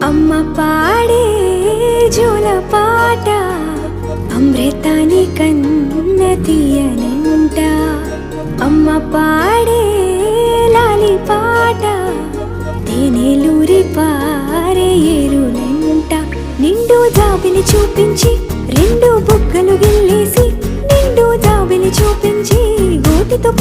అమ్మ పాడే జోల పాట అమృతాని కన్న తీయనంట. అమ్మ పాడే లాలి పాట తేనెలూరి పారే ఏరునంట. నిండు జాబిలి చూపించి రెండు బుగ్గలు గిల్లేసి, నిండు జాబిలి చూపించి గోటితో